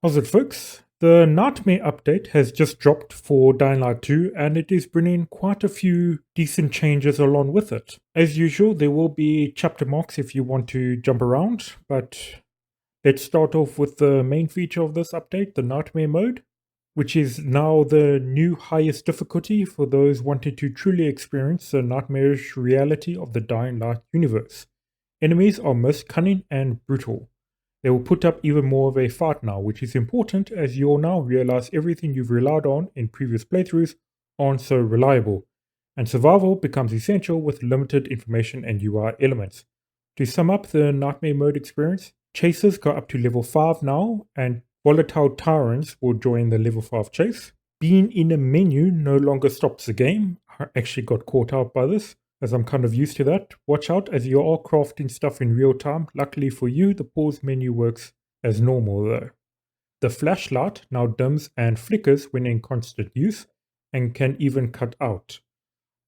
How's it, folks? The Nightmare update has just dropped for Dying Light 2, and it is bringing quite a few decent changes along with it. As usual, there will be chapter marks if you want to jump around, but let's start off with the main feature of this update, the Nightmare mode, which is now the new highest difficulty for those wanting to truly experience the nightmarish reality of the Dying Light universe. Enemies are most cunning and brutal. They will put up even more of a fight now, which is important as you'll now realize everything you've relied on in previous playthroughs aren't so reliable, and survival becomes essential with limited information and UI elements. To sum up the Nightmare mode experience, chasers go up to level 5 now, and volatile tyrants will join the level 5 chase. Being in a menu no longer stops the game. I actually got caught out by this, as I'm kind of used to that. Watch out as you are crafting stuff in real time. Luckily for you, the pause menu works as normal though. The flashlight now dims and flickers when in constant use and can even cut out.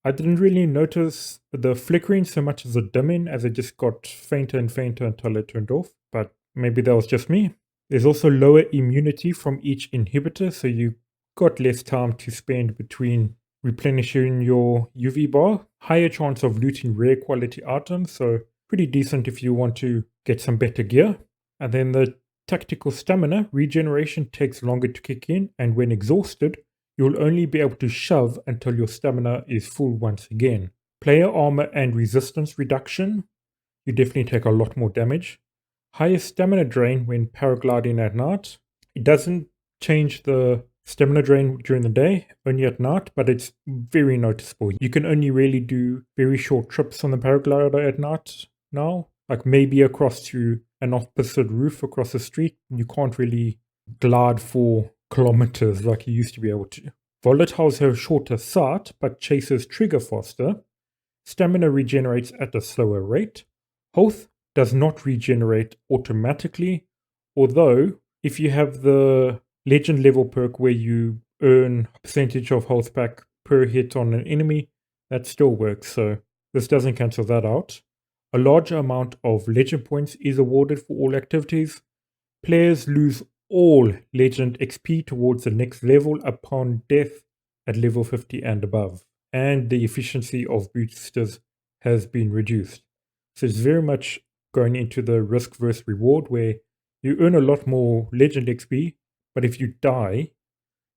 I didn't really notice the flickering so much as the dimming, as it just got fainter and fainter until it turned off, but maybe that was just me. There's also lower immunity from each inhibitor, so you got less time to spend between replenishing your UV bar. Higher chance of looting rare quality items, so pretty decent if you want to get some better gear. And then the tactical stamina regeneration takes longer to kick in, and when exhausted, you'll only be able to shove until your stamina is full once again. Player armor and resistance reduction. You definitely take a lot more damage. Higher stamina drain when paragliding at night. It doesn't change the stamina drain during the day, only at night, but it's very noticeable. You can only really do very short trips on the paraglider at night now, like maybe across to an opposite roof across the street. You can't really glide for kilometers like you used to be able to. Volatiles have shorter sight, but chasers trigger faster. Stamina regenerates at a slower rate. Health does not regenerate automatically, although if you have the legend level perk where you earn a percentage of health back per hit on an enemy, that still works, so this doesn't cancel that out. A large amount of legend points is awarded for all activities. Players lose all legend XP towards the next level upon death at level 50 and above, and the efficiency of boosters has been reduced. So it's very much going into the risk versus reward, where you earn a lot more legend XP, but if you die,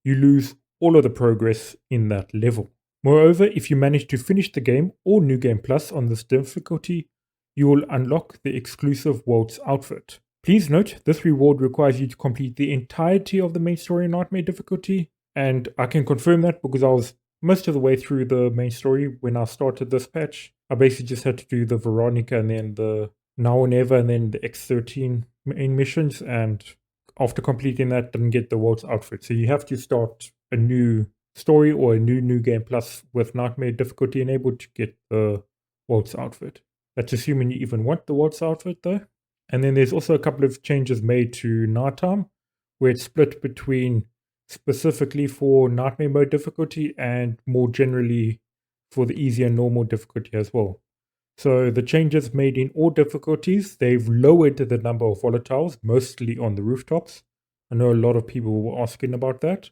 you lose all of the progress in that level. Moreover, if you manage to finish the game or New Game Plus on this difficulty, you will unlock the exclusive Waltz outfit. Please note, this reward requires you to complete the entirety of the main story Nightmare difficulty, and I can confirm that because I was most of the way through the main story when I started this patch. I basically just had to do the Veronica and then the Now or Never and then the X13 main missions, and after completing that, didn't get the Waltz outfit. So you have to start a new story or a new game plus with Nightmare difficulty enabled to get the Waltz outfit. That's assuming you even want the Waltz outfit though. And then there's also a couple of changes made to nighttime, where it's split between specifically for Nightmare mode difficulty and more generally for the easy and normal difficulty as well. So the changes made in all difficulties, they've lowered the number of volatiles, mostly on the rooftops. I know a lot of people were asking about that.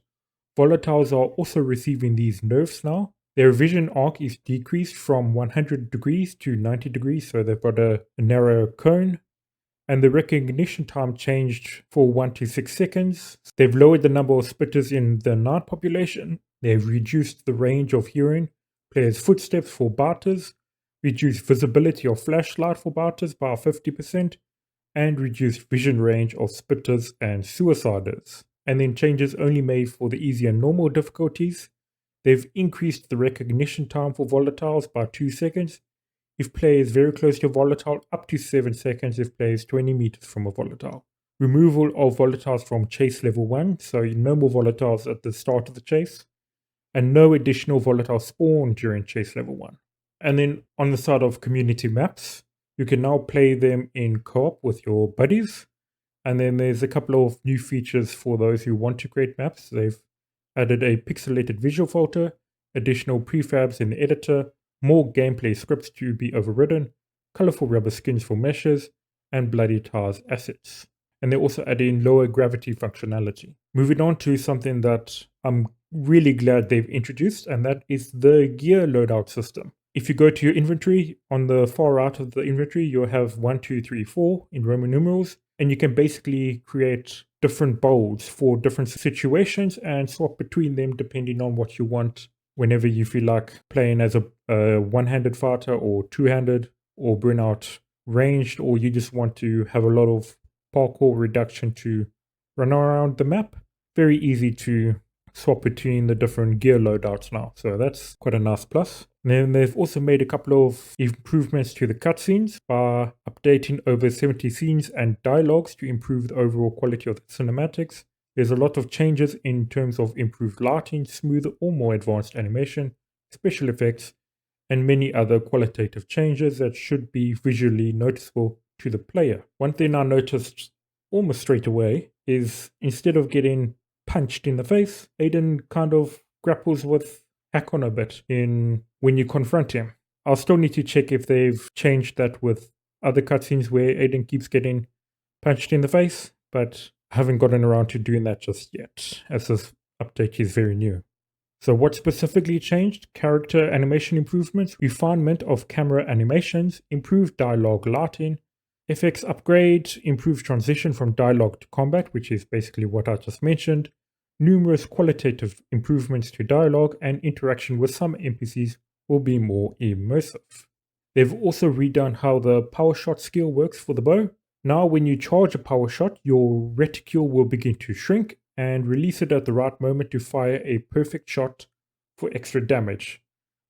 Volatiles are also receiving these nerfs now. Their vision arc is decreased from 100 degrees to 90 degrees, so they've got a narrower cone. And the recognition time changed for 1 to 6 seconds. They've lowered the number of spitters in the night population. They've reduced the range of hearing players' footsteps for barters, reduced visibility of flashlight for barters by 50%, and reduced vision range of spitters and suiciders. And then changes only made for the easy and normal difficulties. They've increased the recognition time for volatiles by 2 seconds if play is very close to a volatile, up to 7 seconds if play is 20 meters from a volatile. Removal of volatiles from chase level 1, so no more volatiles at the start of the chase, and no additional volatile spawn during chase level 1. And then on the side of community maps, you can now play them in co-op with your buddies. And then there's a couple of new features for those who want to create maps. They've added a pixelated visual filter, additional prefabs in the editor, more gameplay scripts to be overridden, colorful rubber skins for meshes, and bloody tires assets. And they also add in lower gravity functionality. Moving on to something that I'm really glad they've introduced, and that is the gear loadout system. If you go to your inventory, on the far right of the inventory, you'll have 1, 2, 3, 4 in Roman numerals, and you can basically create different bows for different situations and swap between them depending on what you want whenever you feel like playing as a one-handed fighter or two-handed or bring out ranged, or you just want to have a lot of parkour reduction to run around the map. Very easy to swap between the different gear loadouts now, so that's quite a nice plus. And then they've also made a couple of improvements to the cutscenes by updating over 70 scenes and dialogues to improve the overall quality of the cinematics. There's a lot of changes in terms of improved lighting, smoother or more advanced animation, special effects, and many other qualitative changes that should be visually noticeable to the player. One thing I noticed almost straight away is instead of getting punched in the face, Aiden kind of grapples with Hakon a bit when you confront him. I'll still need to check if they've changed that with other cutscenes where Aiden keeps getting punched in the face, but I haven't gotten around to doing that just yet, as this update is very new. So what specifically changed? Character animation improvements, refinement of camera animations, improved dialogue lighting, FX upgrade, improved transition from dialogue to combat, which is basically what I just mentioned, numerous qualitative improvements to dialogue, and interaction with some NPCs will be more immersive. They've also redone how the power shot skill works for the bow. Now when you charge a power shot, your reticule will begin to shrink and release it at the right moment to fire a perfect shot for extra damage.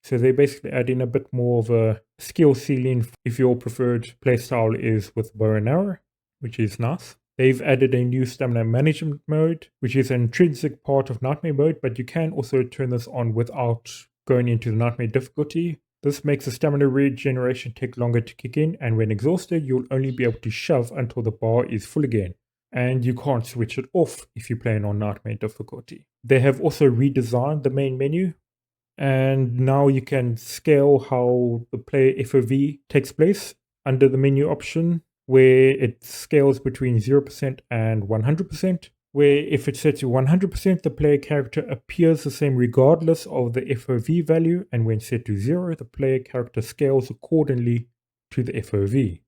So they basically add in a bit more of a skill ceiling if your preferred playstyle is with bow and arrow, which is nice. They've added a new stamina management mode, which is an intrinsic part of Nightmare mode, but you can also turn this on without going into the Nightmare difficulty. This makes the stamina regeneration take longer to kick in, and when exhausted, you'll only be able to shove until the bar is full again. And you can't switch it off if you're playing on Nightmare difficulty. They have also redesigned the main menu, and now you can scale how the player FOV takes place under the menu option, where it scales between 0% and 100%, where if it's set to 100%, the player character appears the same regardless of the FOV value, and when set to 0, the player character scales accordingly to the FOV.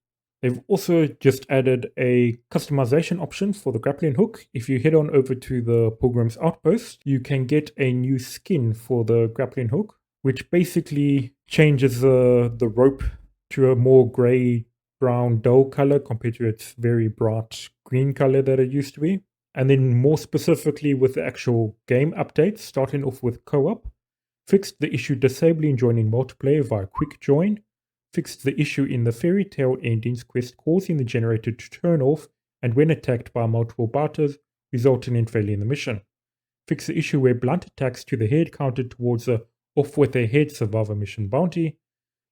They've also just added a customization option for the grappling hook. If you head on over to the Pilgrim's Outpost, you can get a new skin for the grappling hook, which basically changes the rope to a more grey-brown dull color compared to its very bright green color that it used to be. And then more specifically with the actual game updates, starting off with co-op, fixed the issue disabling joining multiplayer via quick join, fixed the issue in the fairy tale endings quest causing the generator to turn off and when attacked by multiple batters, resulting in failing the mission. Fixed the issue where blunt attacks to the head counted towards a off with their head survivor mission bounty.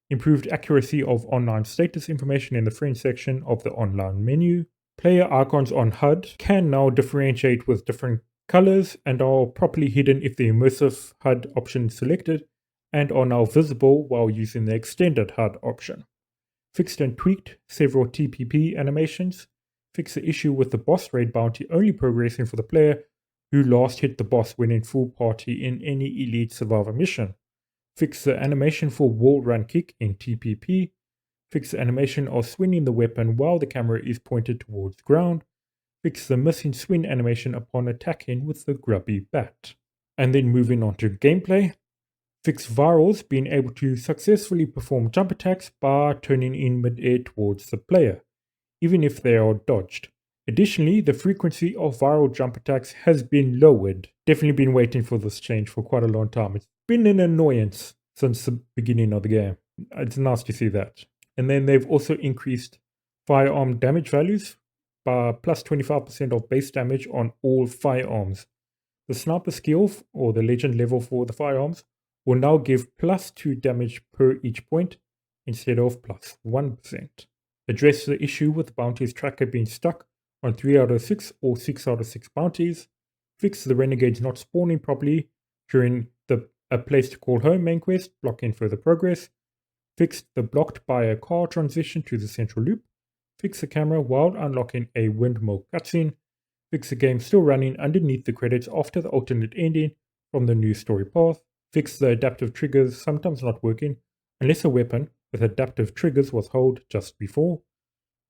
Improved accuracy of online status information in the friend section of the online menu. Player icons on HUD can now differentiate with different colors and are properly hidden if the immersive HUD option is selected, and are now visible while using the extended HUD option. Fixed and tweaked several TPP animations. Fixed the issue with the boss raid bounty only progressing for the player who last hit the boss when in full party in any elite survivor mission. Fixed the animation for wall run kick in TPP. Fixed the animation of swinging the weapon while the camera is pointed towards the ground. Fixed the missing swing animation upon attacking with the grubby bat. And then moving on to gameplay. Fixed virals being able to successfully perform jump attacks by turning in mid-air towards the player, even if they are dodged. Additionally, the frequency of viral jump attacks has been lowered. Definitely been waiting for this change for quite a long time. It's been an annoyance since the beginning of the game. It's nice to see that. And then they've also increased firearm damage values by plus 25% of base damage on all firearms. The sniper skill, or the legend level for the firearms, will now give plus 2 damage per each point instead of plus 1%. Address the issue with bounties tracker being stuck on 3 out of 6 or 6 out of 6 bounties. Fix the renegades not spawning properly during the A Place to Call Home main quest, blocking further progress. Fixed the blocked by a car transition to the central loop. fix the camera while unlocking a windmill cutscene, fix the game still running underneath the credits after the alternate ending from the new story path, fix the adaptive triggers sometimes not working unless a weapon with adaptive triggers was held just before,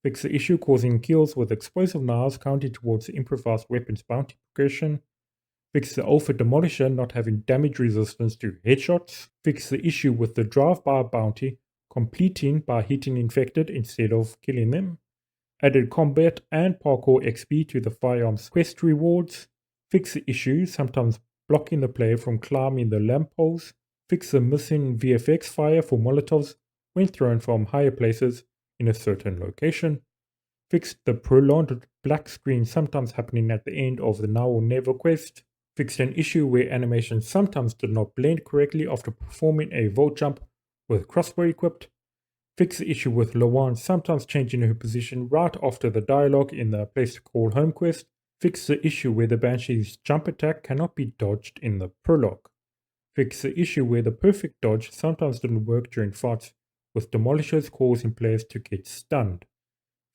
fix the issue causing kills with explosive knives counting towards the improvised weapons bounty progression, fix the Alpha Demolisher not having damage resistance to headshots, fix the issue with the drive-by bounty completing by hitting infected instead of killing them, added combat and parkour XP to the firearms quest rewards, fix the issue sometimes blocking the player from climbing the lampposts, fix the missing VFX fire for Molotovs when thrown from higher places in a certain location, fixed the prolonged black screen sometimes happening at the end of the Now or Never quest, fixed an issue where animations sometimes did not blend correctly after performing a vault jump with crossbow equipped, fixed the issue with Lawan sometimes changing her position right after the dialogue in the Place to Call Home quest, fixed the issue where the Banshee's jump attack cannot be dodged in the prologue, fixed the issue where the perfect dodge sometimes didn't work during fights with demolishers causing players to get stunned,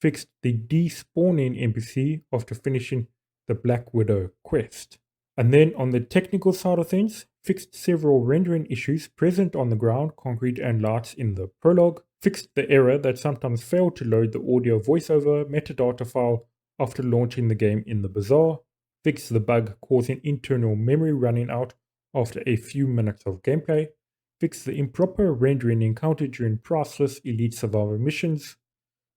fixed the despawning NPC after finishing the Black Widow quest. And then on the technical side of things, fixed several rendering issues present on the ground, concrete and lights in the prologue, fixed the error that sometimes failed to load the audio voiceover metadata file after launching the game in the bazaar, fixed the bug causing internal memory running out after a few minutes of gameplay, fixed the improper rendering encountered during priceless Elite Survivor missions,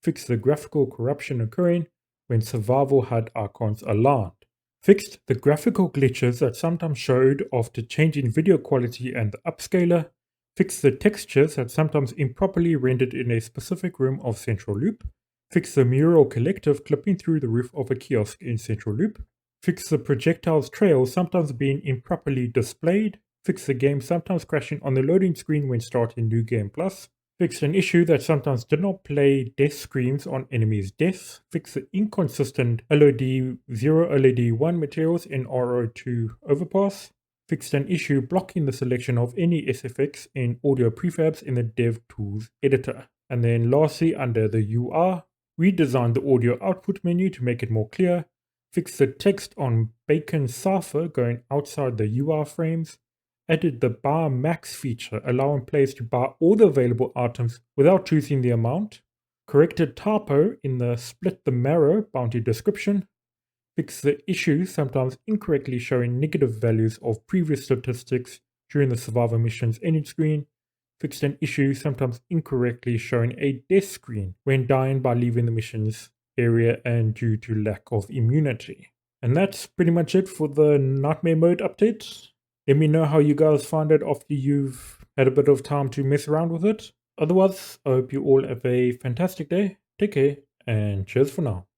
fixed the graphical corruption occurring when survival HUD icons aligned, fixed the graphical glitches that sometimes showed after changing video quality and the upscaler, fixed the textures that sometimes improperly rendered in a specific room of Central Loop, fixed the mural collective clipping through the roof of a kiosk in Central Loop, fixed the projectiles trail sometimes being improperly displayed, fixed the game sometimes crashing on the loading screen when starting New Game Plus, fixed an issue that sometimes did not play death screens on enemies' deaths, fixed the inconsistent LOD 0 LOD 1 materials in RO2 Overpass, fixed an issue blocking the selection of any SFX in audio prefabs in the DevTools editor. And then lastly, under the UR, redesigned the audio output menu to make it more clear, fixed the text on Bacon Cipher going outside the UR frames, added the buy max feature, allowing players to buy all the available items without choosing the amount, corrected typo in the split the marrow bounty description, fixed the issue sometimes incorrectly showing negative values of previous statistics during the survivor mission's ending screen, fixed an issue sometimes incorrectly showing a death screen when dying by leaving the mission's area and due to lack of immunity. And that's pretty much it for the Nightmare Mode update. Let me know how you guys find it after you've had a bit of time to mess around with it. Otherwise, I hope you all have a fantastic day. Take care, and cheers for now.